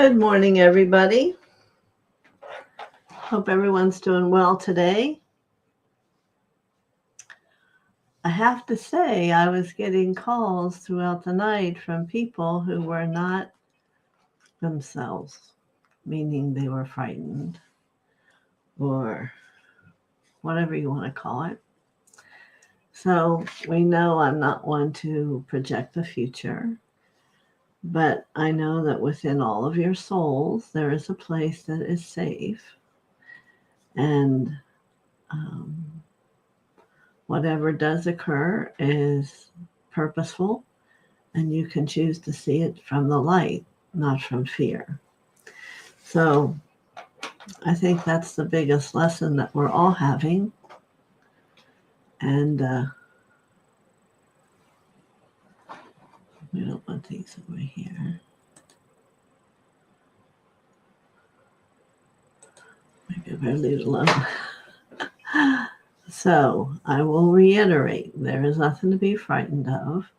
Good morning, everybody. Hope everyone's doing well today. I have to say, I was getting calls throughout the night from people who were not themselves, meaning they were frightened or whatever you want to call it. So we know I'm not one to project the future, but I know that within all of your souls, there is a place that is safe. And whatever does occur is purposeful, and you can choose to see it from the light, not from fear. So I think that's the biggest lesson that we're all having. And we don't want these over here. Maybe I better leave it alone. So I will reiterate, there is nothing to be frightened of.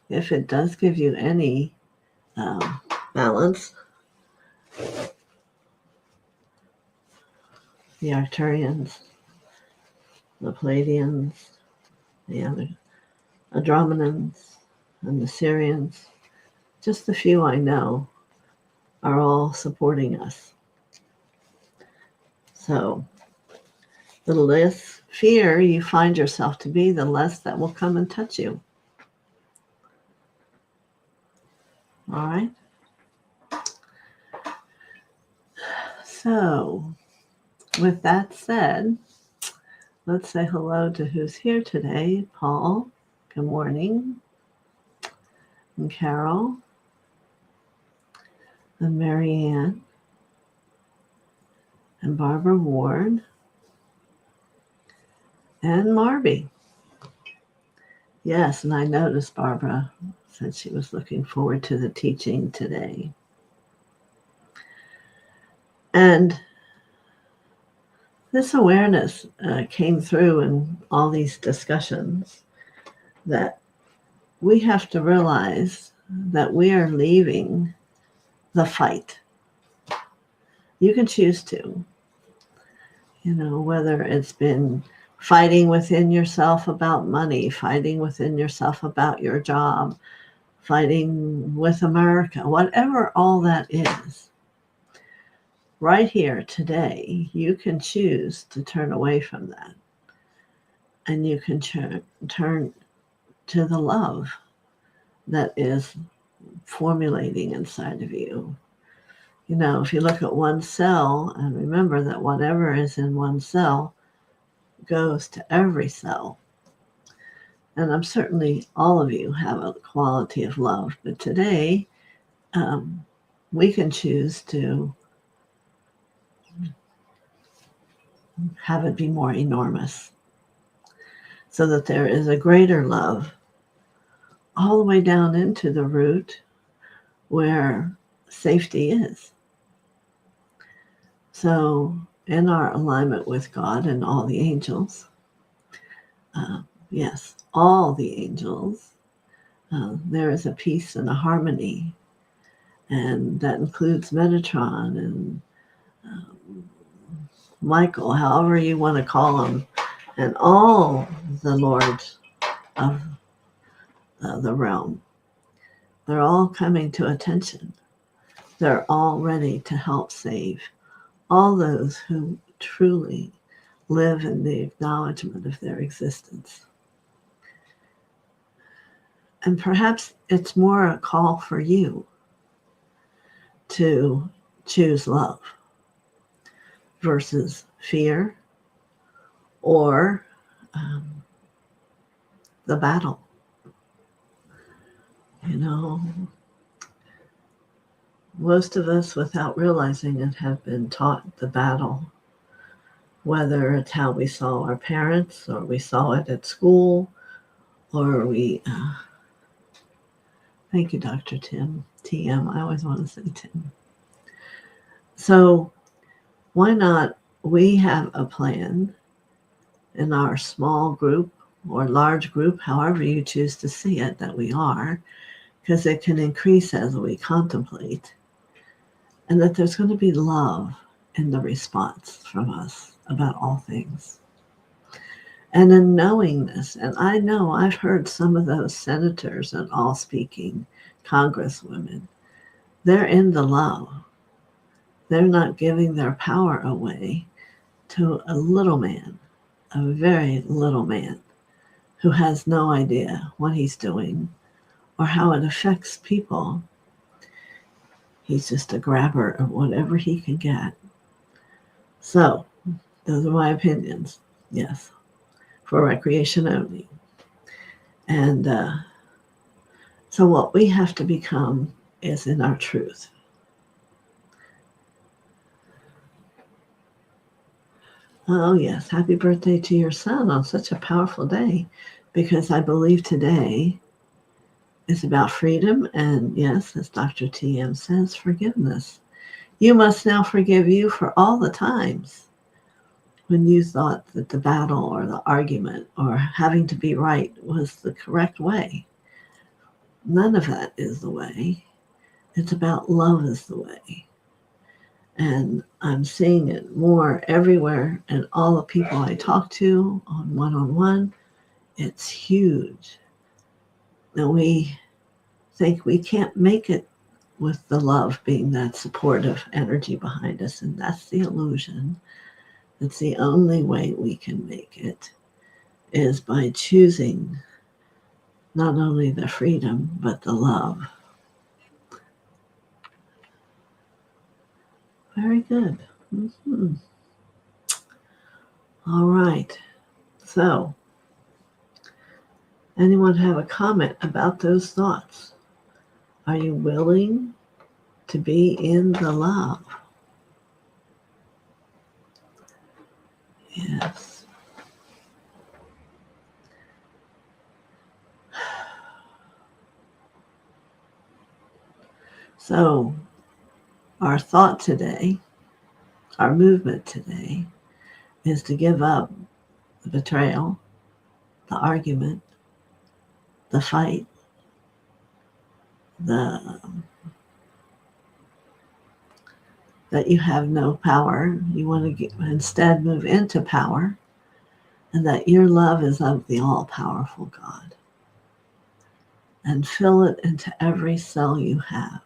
If it does give you any balance, the Arcturians, the Palladians, the other Andromedans, and the Syrians, just the few I know, are all supporting us. So the less fear you find yourself to be, the less that will come and touch you. All right? So with that said, let's say hello to who's here today. Paul, good morning. And Carol. And Marianne. And Barbara Ward. And Marby. Yes, and I noticed Barbara said she was looking forward to the teaching today. And this awareness came through in all these discussions that we have to realize that we are leaving the fight. You can choose to, whether it's been fighting within yourself about money, fighting within yourself about your job, fighting with America, whatever all that is. Right here today, you can choose to turn away from that. And you can turn to the love that is formulating inside of you. If you look at one cell and remember that whatever is in one cell goes to every cell. And I'm certainly, all of you have a quality of love, but today we can choose to have it be more enormous so that there is a greater love all the way down into the root where safety is. So in our alignment with God and all the angels, yes, all the angels, there is a peace and a harmony, and that includes Metatron and Michael, however you want to call them, and all the lords of the realm. They're all coming to attention. They're all ready to help save all those who truly live in the acknowledgement of their existence. And perhaps it's more a call for you to choose love versus fear or the battle. Most of us, without realizing it, have been taught the battle, whether it's how we saw our parents, or we saw it at school, or we, thank you, Dr. Tim, TM, I always want to say Tim. So why not we have a plan in our small group or large group, however you choose to see it, that we are, because it can increase as we contemplate, and that there's going to be love in the response from us about all things. And in knowing this, and I know I've heard some of those senators and all speaking congresswomen, they're in the love. They're not giving their power away to a little man, a very little man, who has no idea what he's doing or how it affects people. He's just a grabber of whatever he can get. So, those are my opinions. Yes, for recreation only. And so what we have to become is in our truth. Oh, yes. Happy birthday to your son on such a powerful day, because I believe today is about freedom. And yes, as Dr. TM says, forgiveness. You must now forgive you for all the times when you thought that the battle or the argument or having to be right was the correct way. None of that is the way. It's about love is the way. And I'm seeing it more everywhere, and all the people I talk to on one-on-one, it's huge. And we think we can't make it with the love being that supportive energy behind us, and that's the illusion. It's the only way we can make it is by choosing not only the freedom, but the love. Very good. Mm-hmm. All right. So, anyone have a comment about those thoughts? Are you willing to be in the love? Yes. So, our thought today, our movement today, is to give up the betrayal, the argument, the fight, that you have no power. You want to instead move into power, and that your love is of the all-powerful God. And fill it into every cell you have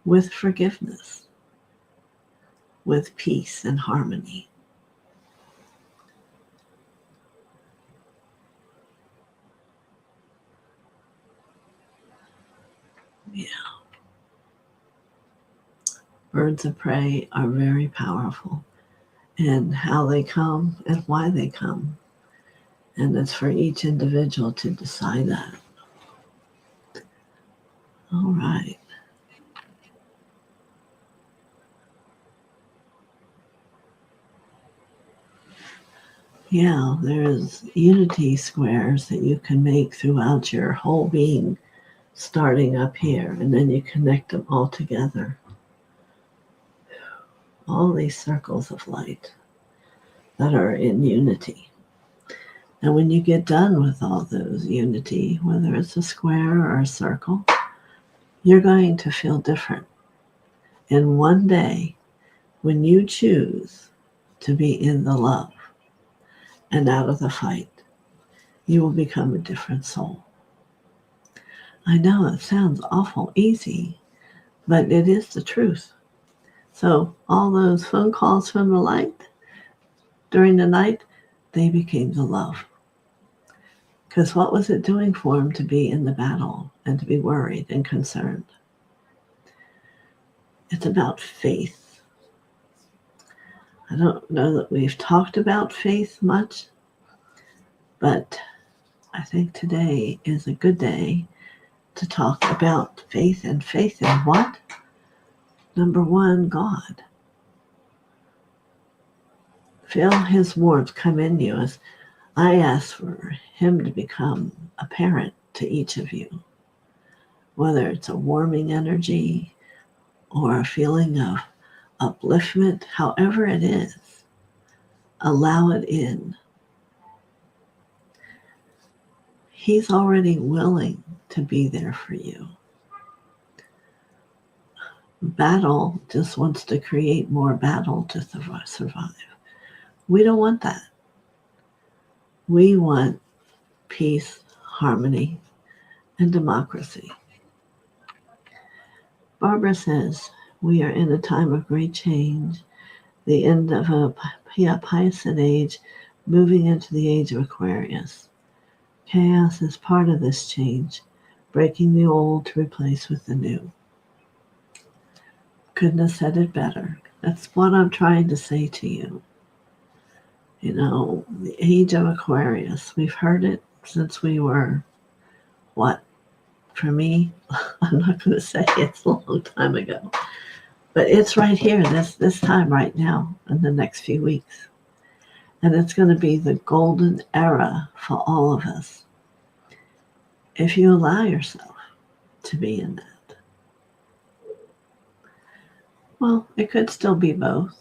with forgiveness, with peace and harmony. Yeah. Birds of prey are very powerful in how they come and why they come. And it's for each individual to decide that. All right. Yeah, there's unity squares that you can make throughout your whole being, starting up here, and then you connect them all together. All these circles of light that are in unity. And when you get done with all those unity, whether it's a square or a circle, you're going to feel different. And one day, when you choose to be in the love and out of the fight, you will become a different soul. I know it sounds awful easy, but it is the truth. So all those phone calls from the light during the night, they became the love. Because what was it doing for him to be in the battle and to be worried and concerned? It's about faith. I don't know that we've talked about faith much, but I think today is a good day to talk about faith. And faith in what? Number one, God. Feel his warmth come in you as I ask for him to become a parent to each of you. Whether it's a warming energy or a feeling of upliftment, however it is, allow it in. He's already willing to be there for you. Battle just wants to create more battle to survive. We don't want that. We want peace, harmony, and democracy. Barbara says, we are in a time of great change, the end of a Piscean age, moving into the age of Aquarius. Chaos is part of this change, breaking the old to replace with the new. Couldn't have said it better. That's what I'm trying to say to you. You know, the age of Aquarius, we've heard it since we were, what? For me, I'm not going to say it's a long time ago, but it's right here, this time right now, in the next few weeks. And it's going to be the golden era for all of us, if you allow yourself to be in that. Well, it could still be both.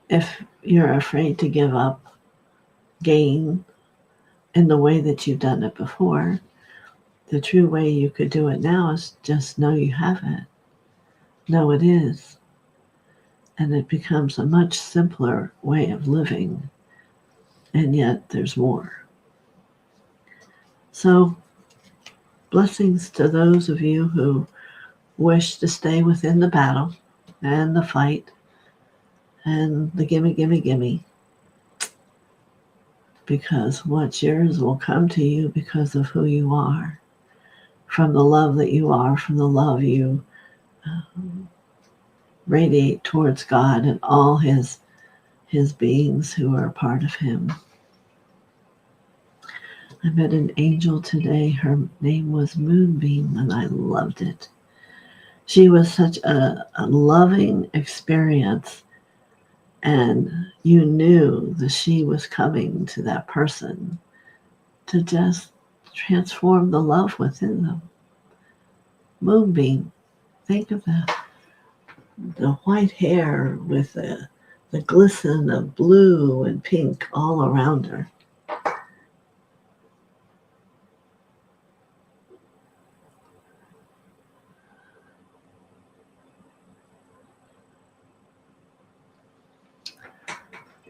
If you're afraid to give up gain in the way that you've done it before, the true way you could do it now is just know you have it. Know it is. And it becomes a much simpler way of living. And yet there's more. So, blessings to those of you who wish to stay within the battle and the fight and the gimme, gimme, gimme. Because what's yours will come to you because of who you are. From the love that you are, from the love you radiate towards God and all his beings who are a part of him. I met an angel today. Her name was Moonbeam, and I loved it. She was such a loving experience, and you knew that she was coming to that person to just transform the love within them. Moonbeam, think of that. The white hair with the glisten of blue and pink all around her.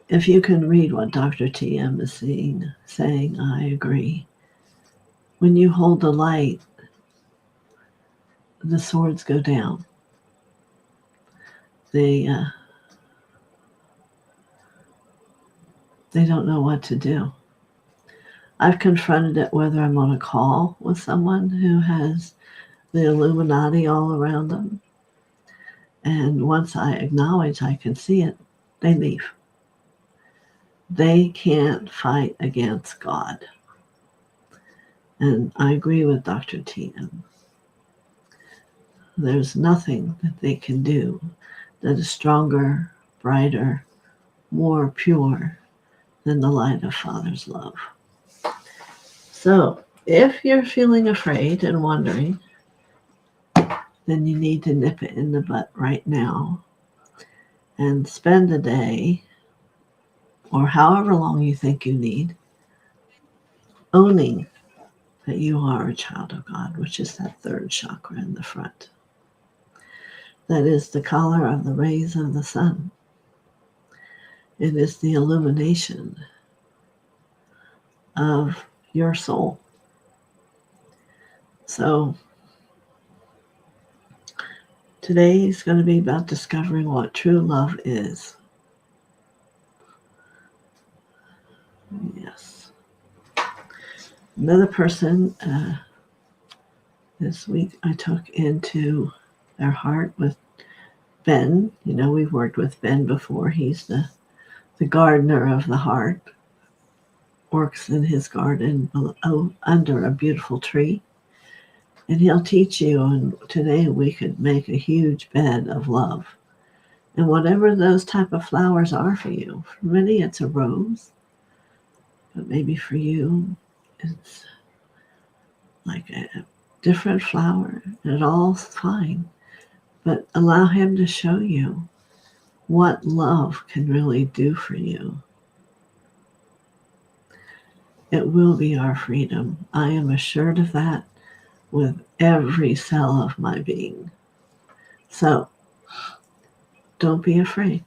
If you can read what Dr. TM is saying, I agree. When you hold the light, the swords go down. They don't know what to do. I've confronted it whether I'm on a call with someone who has the Illuminati all around them. And once I acknowledge I can see it, they leave. They can't fight against God. And I agree with Dr. TM. There's nothing that they can do that is stronger, brighter, more pure than the light of Father's love. So, if you're feeling afraid and wondering, then you need to nip it in the butt right now and spend a day, or however long you think you need, owning that you are a child of God, which is that third chakra in the front. That is the color of the rays of the sun. It is the illumination of your soul. So today is going to be about discovering what true love is. Yes. Another person this week I took into their heart with Ben. You know, we've worked with Ben before. He's the gardener of the heart. Works in his garden under a beautiful tree. And he'll teach you, and today we could make a huge bed of love. And whatever those type of flowers are for you, for many it's a rose, but maybe for you it's like a different flower, and it all's fine. But allow him to show you what love can really do for you. It will be our freedom. I am assured of that with every cell of my being. So don't be afraid.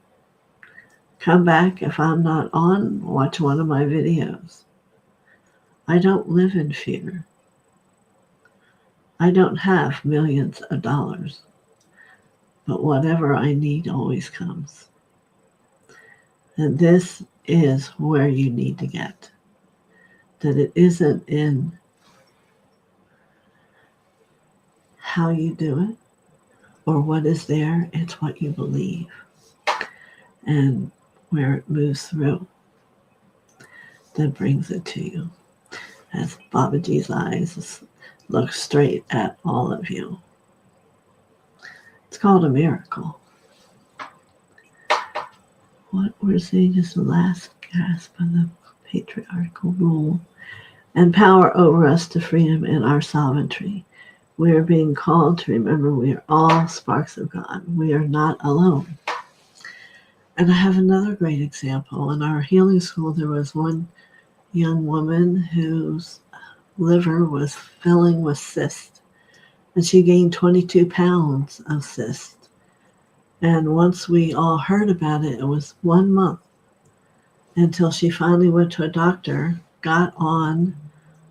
Come back if I'm not on, watch one of my videos. I don't live in fear. I don't have millions of dollars, but whatever I need always comes. And this is where you need to get. That it isn't in how you do it or what is there, it's what you believe and where it moves through that brings it to you. As Babaji's eyes look straight at all of you. It's called a miracle. What we're seeing is the last gasp of the patriarchal rule and power over us to freedom and our sovereignty. We are being called to remember we are all sparks of God. We are not alone. And I have another great example. In our healing school, there was one young woman whose liver was filling with cysts, and she gained 22 pounds of cysts. And once we all heard about it, it was 1 month until she finally went to a doctor, got on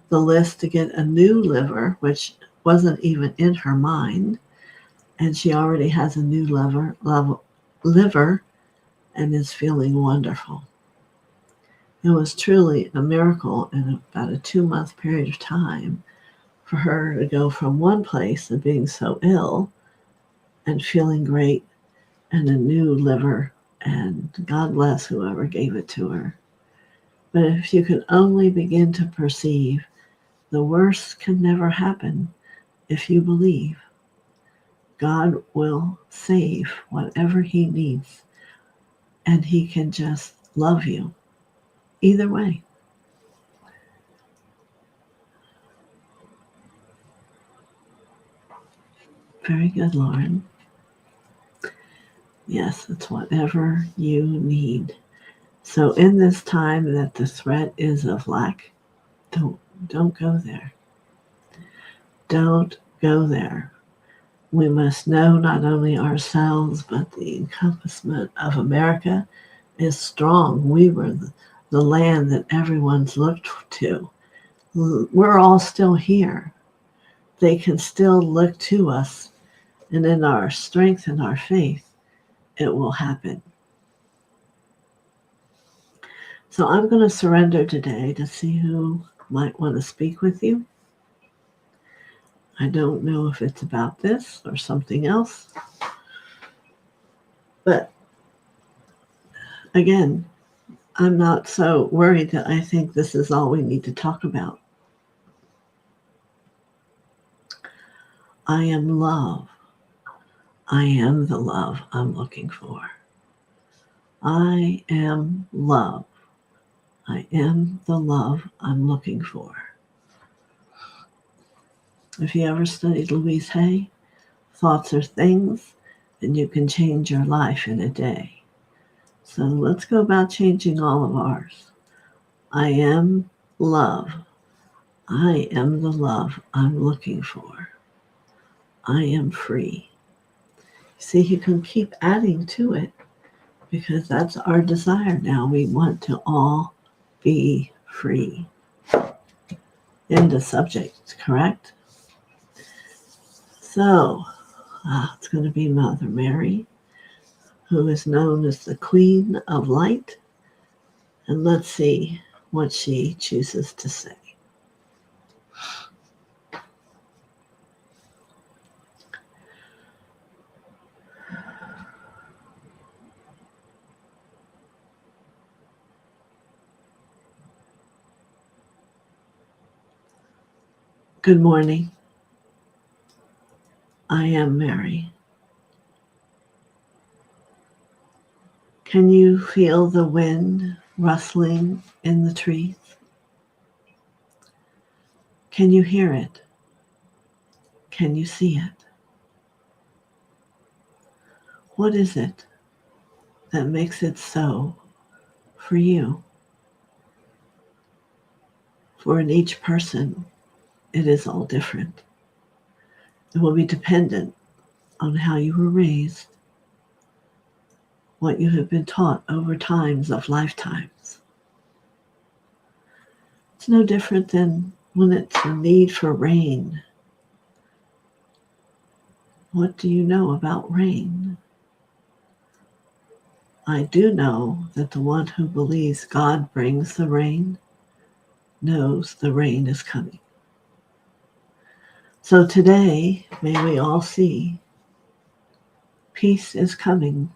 the list to get a new liver, which wasn't even in her mind, and she already has a new liver and is feeling wonderful. It was truly a miracle in about a 2-month period of time for her to go from one place of being so ill and feeling great and a new liver, and God bless whoever gave it to her. But if you could only begin to perceive, the worst can never happen if you believe. God will save whatever he needs, and he can just love you either way. Very good, Lauren. Yes, it's whatever you need. So in this time that the threat is of lack, don't go there. Don't go there. We must know not only ourselves, but the encompassment of America is strong. We were the land that everyone's looked to. We're all still here. They can still look to us, and in our strength and our faith, it will happen. So I'm going to surrender today to see who might want to speak with you. I don't know if it's about this or something else. But again, I'm not so worried that I think this is all we need to talk about. I am love. I am the love I'm looking for. I am love. I am the love I'm looking for. If you ever studied Louise Hay, thoughts are things, and you can change your life in a day. So let's go about changing all of ours. I am love. I am the love I'm looking for. I am free. See, you can keep adding to it because that's our desire now. We want to all be free. In the subject, correct? So, it's going to be Mother Mary, who is known as the Queen of Light. And let's see what she chooses to say. Good morning. I am Mary. Can you feel the wind rustling in the trees? Can you hear it? Can you see it? What is it that makes it so for you? For in each person, it is all different. It will be dependent on how you were raised, what you have been taught over times of lifetimes. It's no different than when it's a need for rain. What do you know about rain? I do know that the one who believes God brings the rain knows the rain is coming. So today, may we all see peace is coming,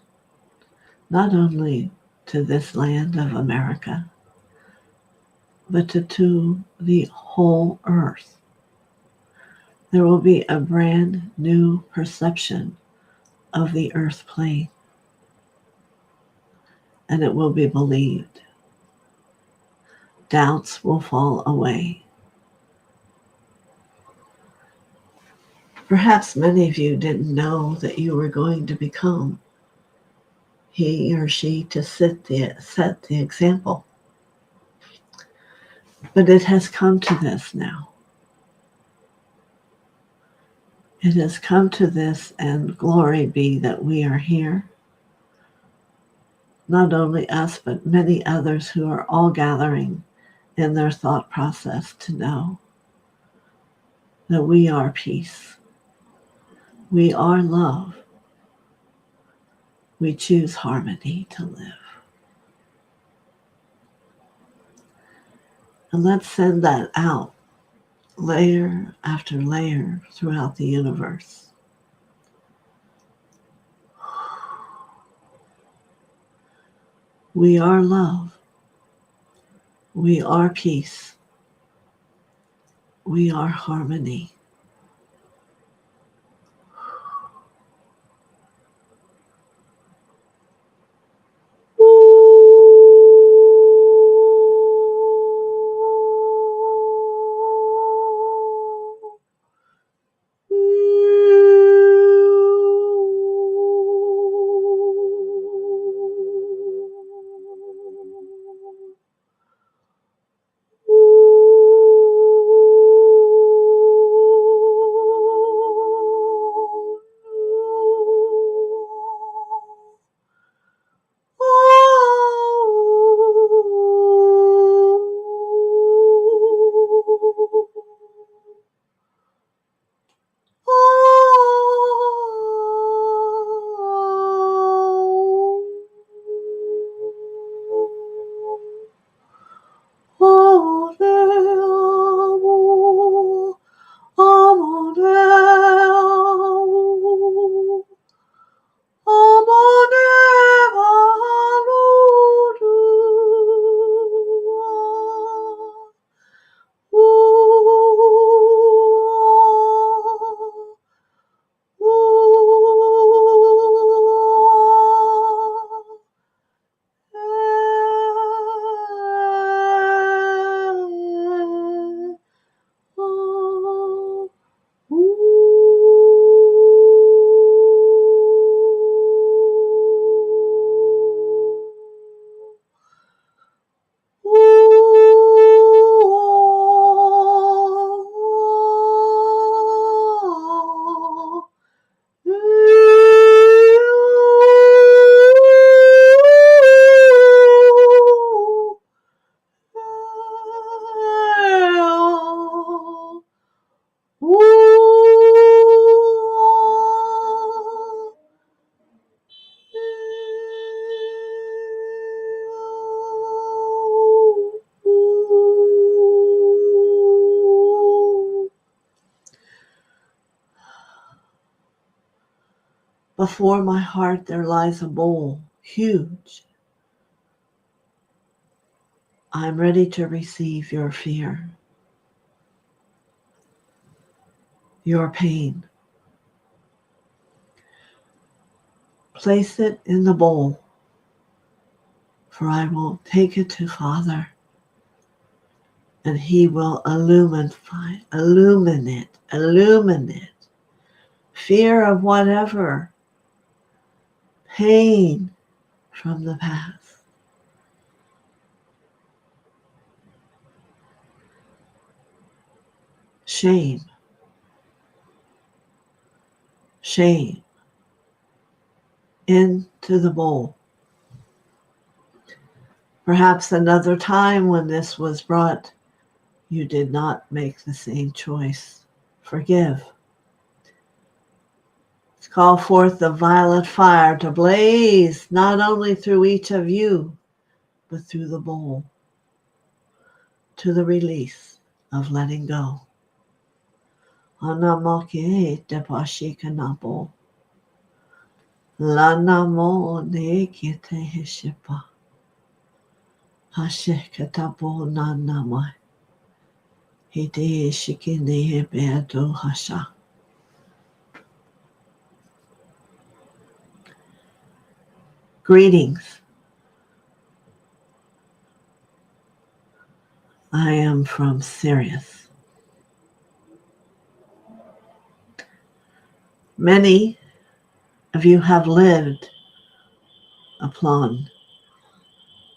not only to this land of America, but to the whole earth. There will be a brand new perception of the earth plane, and it will be believed. Doubts will fall away. Perhaps many of you didn't know that you were going to become he or she to set the example. But it has come to this now. It has come to this, and glory be that we are here. Not only us, but many others who are all gathering in their thought process to know that we are peace. We are love. We choose harmony to live. And let's send that out layer after layer throughout the universe. We are love. We are peace. We are harmony. Before my heart there lies a bowl, huge. I'm ready to receive your fear, your pain. Place it in the bowl, for I will take it to Father, and He will illuminate fear of whatever, pain from the past. shame, shame into the bowl. Perhaps another time when this was brought, you did not make the same choice. Forgive. Let's call forth the violet fire to blaze not only through each of you, but through the bowl, to the release of letting go. Anamake te pashikanabo. Lanamo ne kite hishipa. Hashekatabo nanamai. Hide shikine beado hasha. Greetings. I am from Sirius. Many of you have lived upon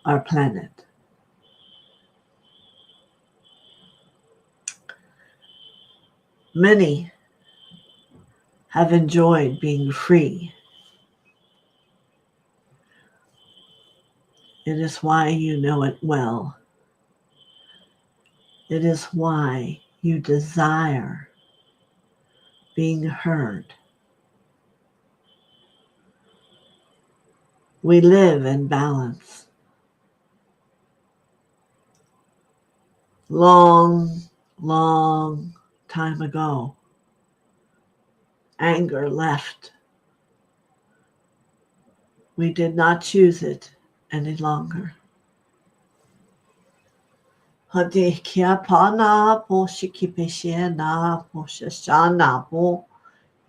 our planet. Many have enjoyed being free. It is why you know it well. It is why you desire being heard. We live in balance. Long, long time ago, anger left. We did not choose it any longer. Hadi kia pana po shikipeshe na po shashana po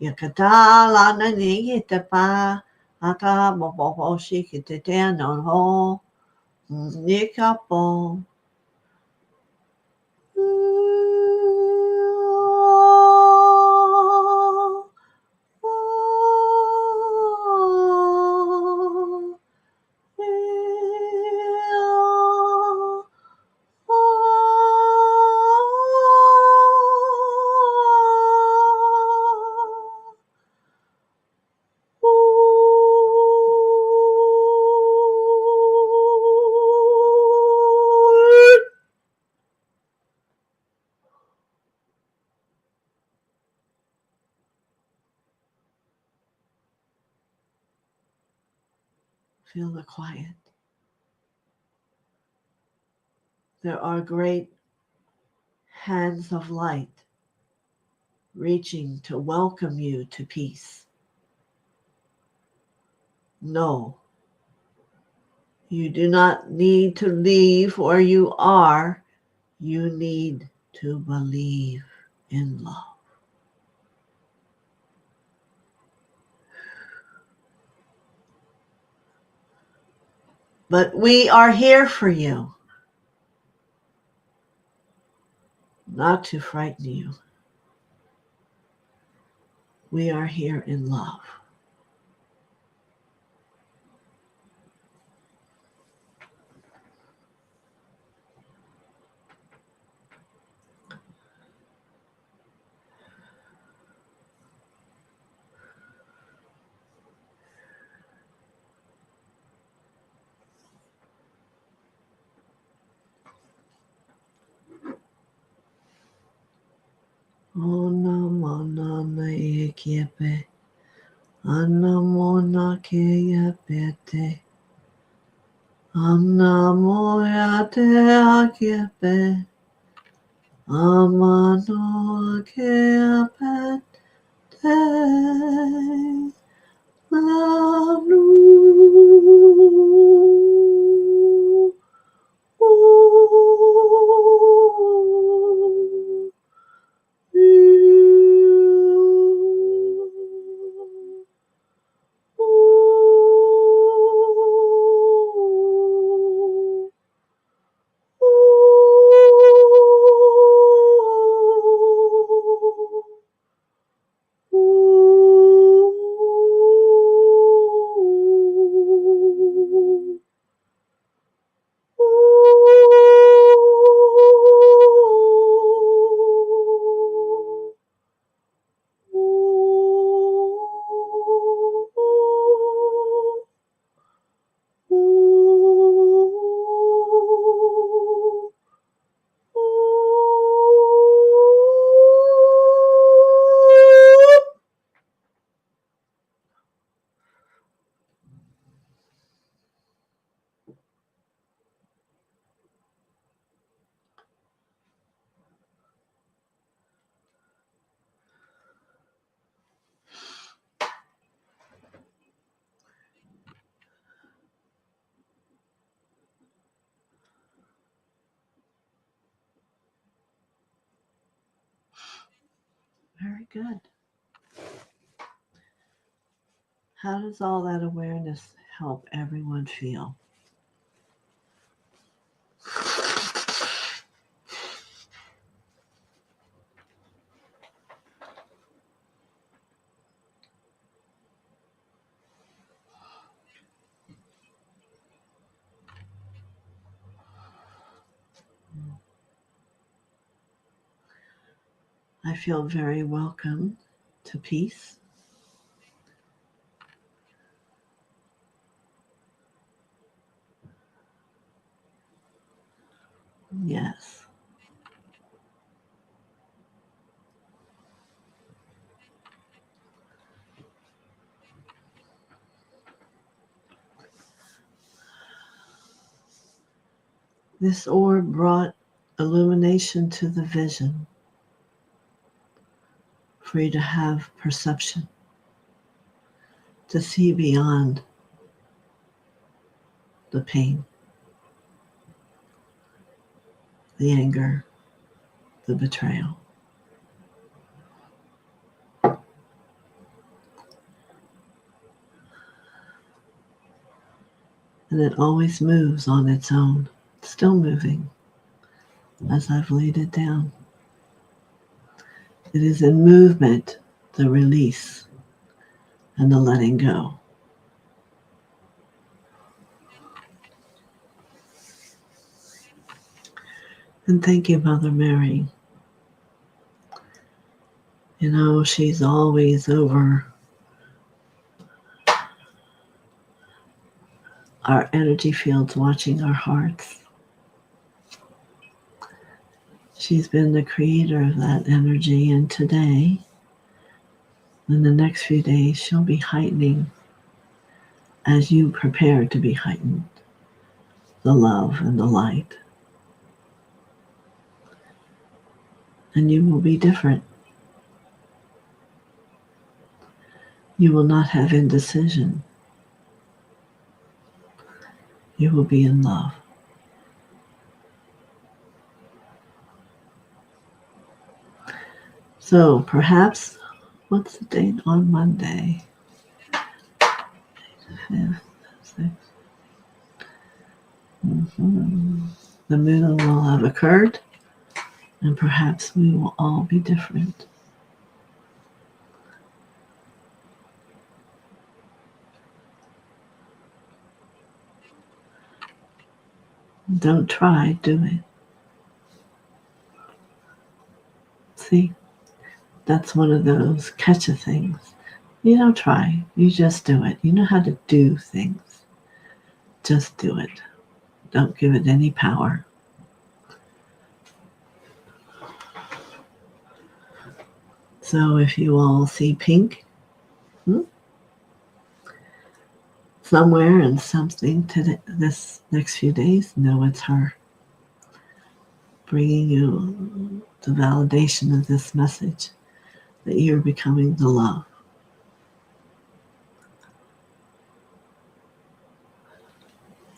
yakata lana ni te pa aka mo po po shikite te no ho nika po. Feel the quiet. There are great hands of light reaching to welcome you to peace. No, you do not need to leave where you are. You need to believe in love. But we are here for you, not to frighten you. We are here in love. Onamana na ekiepe, anamona keyepete, anamoyate akiepe, amano keapete, lalu. Very good. How does all that awareness help everyone feel? I feel very welcome to peace. Yes. This orb brought illumination to the vision for you to have perception, to see beyond the pain, the anger, the betrayal. And it always moves on its own, still moving as I've laid it down. It is in movement, the release and the letting go. And thank you, Mother Mary. You know, she's always over our energy fields, watching our hearts. She's been the creator of that energy, and today, in the next few days, she'll be heightening as you prepare to be heightened, the love and the light. And you will be different. You will not have indecision. You will be in love. So perhaps, what's the date on Monday? 5th, 6th. The moon will have occurred, and perhaps we will all be different. Don't try, do it. See, that's one of those catch-a things. You don't try, you just do it. You know how to do things. Just do it. Don't give it any power. So if you all see pink somewhere and something to this next few days, know it's her bringing you the validation of this message that you're becoming the love.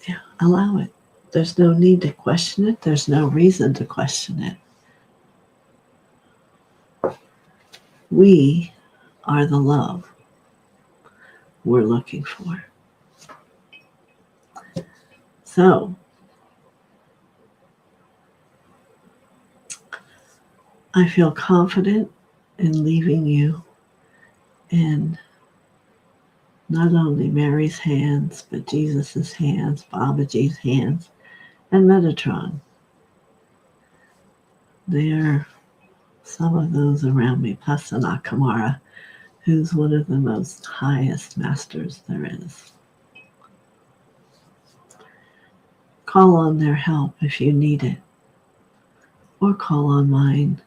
Yeah, allow it. There's no need to question it. There's no reason to question it. We are the love we're looking for. So, I feel confident in leaving you in not only Mary's hands, but Jesus' hands, Babaji's hands, and Metatron. They are some of those around me, plus Anakamara, who's one of the most highest masters there is. Call on their help if you need it, or call on mine.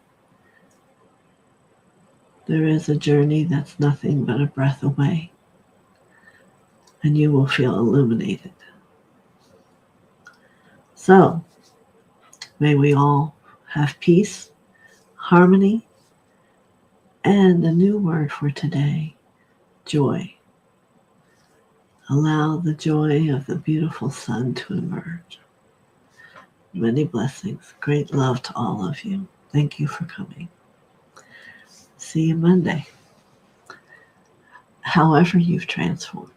There is a journey that's nothing but a breath away, and you will feel illuminated. So, may we all have peace, harmony, and a new word for today, joy. Allow the joy of the beautiful sun to emerge. Many blessings. Great love to all of you. Thank you for coming. See you Monday. However you've transformed.